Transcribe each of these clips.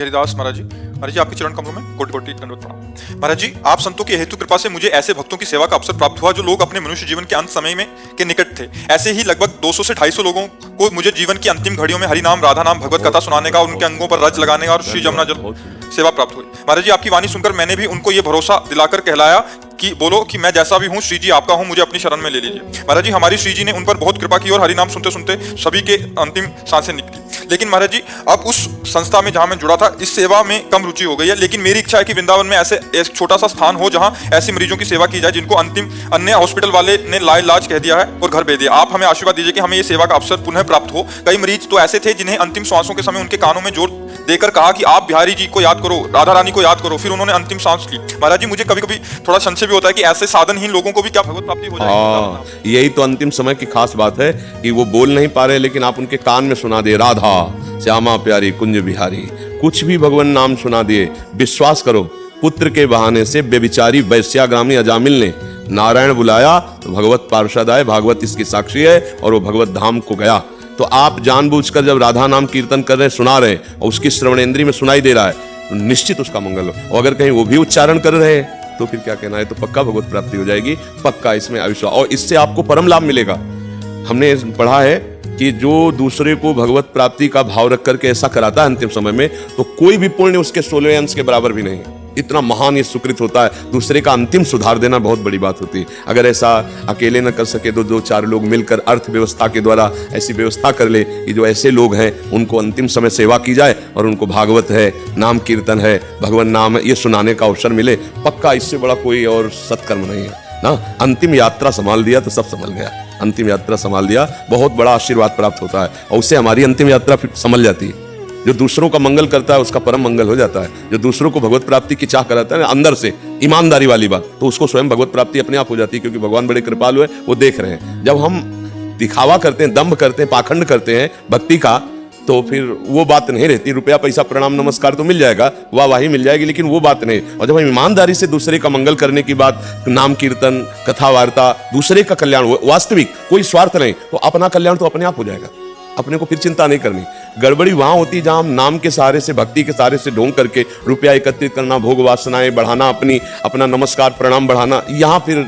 हरिदास महाराज जी आपके चरण कमलों में कोटि कोटि दंडवत प्रणाम। महाराज जी, आप संतों की हेतु कृपा से मुझे ऐसे भक्तों की सेवा का अवसर प्राप्त हुआ जो लोग अपने मनुष्य जीवन के अंत समय में के निकट थे। ऐसे ही लगभग 200 से 250 लोगों को मुझे जीवन की अंतिम घड़ियों में हरि नाम, राधा नाम, भगवत कथा सुनाने का, उनके अंगों पर रज लगाने का और श्री जमुना जल सेवा प्राप्त हुई। महाराज जी, आपकी वाणी सुनकर मैंने भी उनको ये भरोसा दिलाकर कहलाया कि बोलो कि मैं जैसा भी हूँ श्री जी आपका हूँ, मुझे अपनी शरण में ले लीजिए। महाराज जी, हमारी श्री जी ने उन पर बहुत कृपा की और हरि नाम सुनते सुनते सभी के अंतिम सांसें निकली। लेकिन महाराज जी, अब उस संस्था में जहां मैं जुड़ा था, इस सेवा में कम रुचि हो गई है। लेकिन मेरी इच्छा है कि वृंदावन में ऐसे एक छोटा सा स्थान हो जहां ऐसे मरीजों की सेवा की जाए जिनको अंतिम अन्य हॉस्पिटल वाले ने लाइलाज कह दिया है और घर भेज दिया। आप हमें आशीर्वाद दीजिए कि हमें ये सेवा का अवसर पुनः प्राप्त हो। कई मरीज तो ऐसे थे जिन्हें अंतिम श्वासों के समय उनके कानों में जोर देकर कहा कि आप बिहारी जी को याद करो, राधा रानी को याद करो, फिर उन्होंने अंतिम सांस ली। महाराज जी, मुझे कभी कभी थोड़ा संशय भी होता है कि ऐसे साधनहीन लोगों को भी क्या भगवत प्राप्ति हो जाएगी? यही तो अंतिम समय की खास बात है कि वो बोल नहीं पा रहे, लेकिन आप उनके कान में सुना दे, राधा श्यामा प्यारी कुंज बिहारी, कुछ भी भगवान नाम सुना दिए। विश्वास करो, पुत्र के बहाने से बेबिचारी वैश्याग्रामी अजामिल ने नारायण बुलाया तो भगवत पार्षद आए, भागवत इसकी साक्षी है, और वो भगवत धाम को गया। तो आप जानबूझकर जब राधा नाम कीर्तन कर रहे हैं, सुना रहे हैं और उसकी श्रवणेंद्रिय में सुनाई दे रहा है, तो निश्चित उसका मंगल हो। और अगर कहीं वो भी उच्चारण कर रहे हैं तो फिर क्या कहना है, तो पक्का भगवत प्राप्ति हो जाएगी, पक्का इसमें अविश्वास, और इससे आपको परम लाभ मिलेगा। हमने पढ़ा है कि जो दूसरे को भगवत प्राप्ति का भाव रख करके ऐसा कराता है अंतिम समय में, तो कोई भी पुण्य उसके 16 अंश के बराबर भी नहीं। इतना महान ये सुकृत होता है। दूसरे का अंतिम सुधार देना बहुत बड़ी बात होती है। अगर ऐसा अकेले न कर सके तो 2-4 लोग मिलकर अर्थव्यवस्था के द्वारा ऐसी व्यवस्था कर ले कि जो ऐसे लोग हैं उनको अंतिम समय सेवा की जाए और उनको भागवत है, नाम कीर्तन है, भगवान नाम है, ये सुनाने का अवसर मिले, पक्का इससे बड़ा कोई और सत्कर्म नहीं है ना। अंतिम यात्रा संभाल दिया तो सब संभल गया। अंतिम यात्रा संभाल दिया, बहुत बड़ा आशीर्वाद प्राप्त होता है और उससे हमारी अंतिम यात्रा फिर संभल जाती है। जो दूसरों का मंगल करता है उसका परम मंगल हो जाता है। जो दूसरों को भगवत प्राप्ति की चाह कराता है अंदर से, ईमानदारी वाली बात, तो उसको स्वयं भगवत प्राप्ति अपने आप हो जाती है, क्योंकि भगवान बड़े कृपालु है, वो देख रहे हैं। जब हम दिखावा करते हैं, दंभ करते हैं, पाखंड करते हैं भक्ति का, तो फिर वो बात नहीं रहती। रुपया पैसा प्रणाम नमस्कार तो मिल जाएगा, वाही मिल जाएगी, लेकिन वो बात नहीं। और जब हम ईमानदारी से दूसरे का मंगल करने की बात, नाम कीर्तन, कथा वार्ता, दूसरे का कल्याण, वास्तविक कोई स्वार्थ नहीं, तो अपना कल्याण तो अपने आप हो जाएगा। अपने को फिर चिंता नहीं करनी। गड़बड़ी वहां होती है जहां हम नाम के सहारे से, भक्ति के सहारे से ढोंग करके रुपया एकत्रित करना, भोग वासनाएं बढ़ाना, अपना नमस्कार प्रणाम बढ़ाना, यहां फिर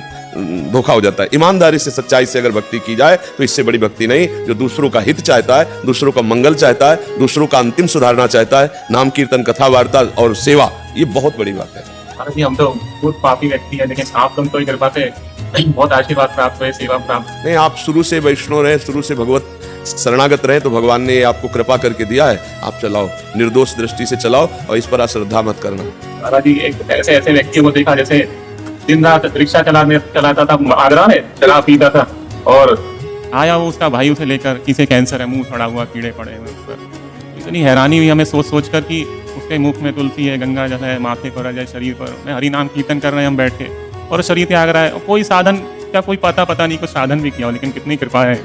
धोखा हो जाता है। ईमानदारी से, सच्चाई से अगर भक्ति की जाए तो इससे बड़ी भक्ति नहीं। जो दूसरों का हित चाहता है, दूसरों का मंगल चाहता है, दूसरों का अंतिम सुधारना चाहता है, नाम कीर्तन, कथा वार्ता और सेवा, ये बहुत बड़ी बात है। महाराज जी, हम तो बहुत पापी व्यक्ति है, लेकिन आप तुम तो कृपा से बहुत आशीर्वाद प्राप्त हुए, सेवा प्राप्त। नहीं, आप शुरू से वैष्णव रहे, शुरू से भगवत शरणागत रहे, तो भगवान ने आपको कृपा करके दिया है। आप चलाओ, निर्दोष दृष्टि से चलाओ और इस पर अश्रद्धा मत करना। महाराज जी, एक ऐसे व्यक्तियों को देखा जैसे दिन रात रिक्शा चलाता था, आगरा में चला पीता था, और आया वो उसका भाई उसे लेकर, किसे कैंसर है, मुंह सड़ा हुआ, कीड़े पड़े हुए उस पर। इतनी हैरानी हुई हमें सोच सोच कर कि उसके मुख में तुलसी है, गंगा जल है, माथे पर है, शरीर पर में हरि नाम कीर्तन कर रहे हैं हम बैठ के, और शरीर त्याग रहा है। कोई साधन क्या, कोई पता नहीं, कुछ साधन भी किया हो, लेकिन कितनी कृपा है।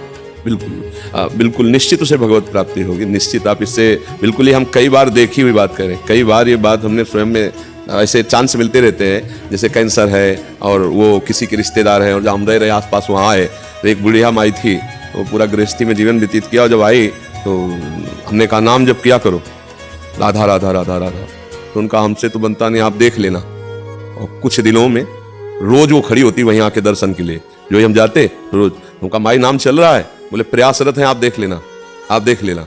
बिल्कुल निश्चित उसे भगवत प्राप्ति होगी, निश्चित। आप इससे बिल्कुल ही, हम कई बार देखी हुई बात करें, कई बार ये बात हमने स्वयं में ऐसे चांस मिलते रहते हैं। जैसे कैंसर है और वो किसी के रिश्तेदार है और जहाँ हम रह रहे आसपास वहाँ आए, तो एक बुढ़िया माई थी, वो पूरा गृहस्थी में जीवन व्यतीत किया, और जब आई तो हमने कहा नाम जप किया करो, राधा राधा राधा राधा। तो उनका हमसे तो बनता नहीं, आप देख लेना। और कुछ दिनों में रोज वो खड़ी होती वहीं आके दर्शन के लिए, जो हम जाते रोज। उनका माई नाम चल रहा है, बोले प्रयासरत है, आप देख लेना, आप देख लेना।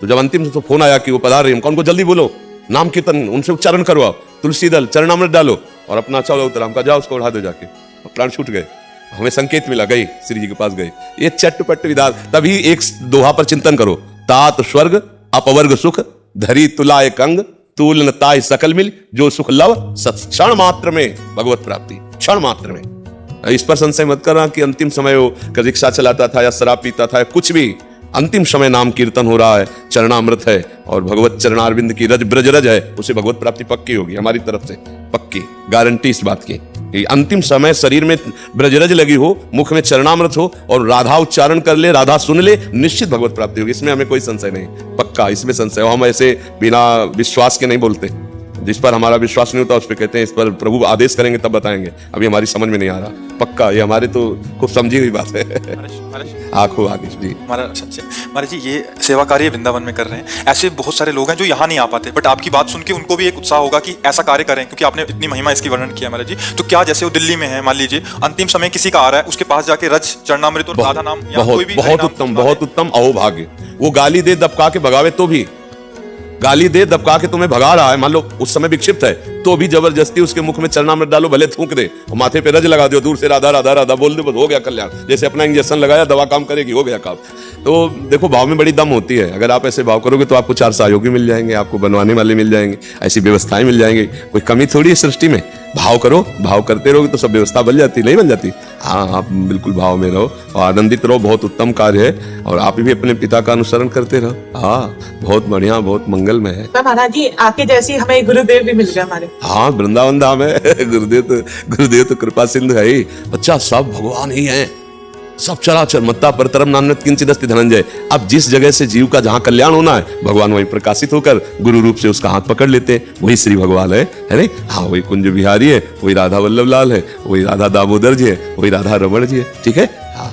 तो जब अंतिम तो फोन आया कि वो पधार रही, उनको जल्दी बोलो, नाम कीर्तन उनसे उच्चारण करो, आप तुलसी दल चरणामृत डालो और अपना चलो उतरा। हमका जाओ, उसको उड़ा दो जाके। प्राण छूट गए, हमें संकेत मिला, गई श्री जी के पास गए। ये चट्टपट विधान। तभी एक दोहा पर चिंतन करो, तात स्वर्ग अपवर्ग सुख, धरी तुला एक अंग, तूल न ताय सकल मिल, जो सुख लव सत क्षण मात्र में भगवत प्राप्ति, क्षण मात्र में। इस पर संशय मत करना कि अंतिम समय वो रिक्शा चलाता था या शराब पीता था, कुछ भी। अंतिम समय नाम कीर्तन हो रहा है, चरणामृत है और भगवत चरणारविंद की रज ब्रजरज है, उसे भगवत प्राप्ति पक्की होगी, हमारी तरफ से पक्की गारंटी इस बात की। अंतिम समय शरीर में ब्रजरज लगी हो, मुख में चरणामृत हो और राधा उच्चारण कर ले, राधा सुन ले, निश्चित भगवत प्राप्ति होगी। इसमें हमें कोई संशय नहीं, पक्का इसमें संशय हो। हम ऐसे बिना विश्वास के नहीं बोलते, जिस पर हमारा विश्वास नहीं होता उस पर कहते हैं इस पर प्रभु आदेश करेंगे तब बताएंगे, अभी हमारी समझ में नहीं आ रहा। पक्का ये हमारे तो खूब समझी हुई बात है। आंखों आगे जी महाराज जी ये सेवा कार्य वृंदावन में कर रहे हैं, ऐसे बहुत सारे लोग हैं जो यहाँ नहीं आ पाते, बट आपकी बात सुन के उनको भी एक उत्साह होगा कि ऐसा कार्य करें, क्योंकि आपने इतनी महिमा इसकी वर्णन किया महाराज जी। तो क्या जैसे वो दिल्ली में है, मान लीजिए अंतिम समय किसी का आ रहा है, उसके पास जाके रज चरणामृत और राधा नाम या कोई भी बहुत उत्तम, बहुत उत्तम अहोभाग्य। वो गाली दे दबका के भगावे तो भी, गाली दे दबका के तुम्हें भगा रहा है, मान लो उस समय विक्षिप्त है, तो भी जबरदस्ती उसके मुख में चरणामृत डालो, भले थूक दे और माथे पे रज लगा दो, दूर से राधा राधा राधा बोल दे, बस हो गया कल्याण। जैसे अपना इंजेक्शन लगाया, दवा काम करेगी, हो गया काम। तो देखो भाव में बड़ी दम होती है। अगर आप ऐसे भाव करोगे तो आपको 4 सहयोगी मिल जाएंगे, आपको बनवाने वाले मिल जाएंगे, ऐसी व्यवस्थाएं मिल जाएंगी। कोई कमी थोड़ी है सृष्टि में। भाव करो, भाव करते रहोगे तो सब व्यवस्था बन जाती, नहीं बन जाती। हाँ, आप बिल्कुल भाव में रहो और आनंदित रहो, बहुत उत्तम कार्य है और आप भी अपने पिता का अनुसरण करते रहो। हाँ, बहुत बढ़िया, बहुत मंगलमय है। महाराज जी आपके जैसी हमें गुरुदेव भी मिल गए हमारे। हाँ, वृंदावन धाम है। गुरुदेव तो कृपा सिंधु है ही। बच्चा सब भगवान ही है, सब चराचर मत्ता परतरम नान्यत् किंचित् अस्ति धनंजय। अब जिस जगह से जीव का जहां कल्याण होना है, भगवान वहीं प्रकाशित होकर गुरु रूप से उसका हाथ पकड़ लेते हैं। वही श्री भगवान है नहीं? हाँ, वही कुंज बिहारी है, वही राधा वल्लभ लाल है, वही राधा दामोदर जी है, वही राधा रमण जी है। ठीक है। हाँ।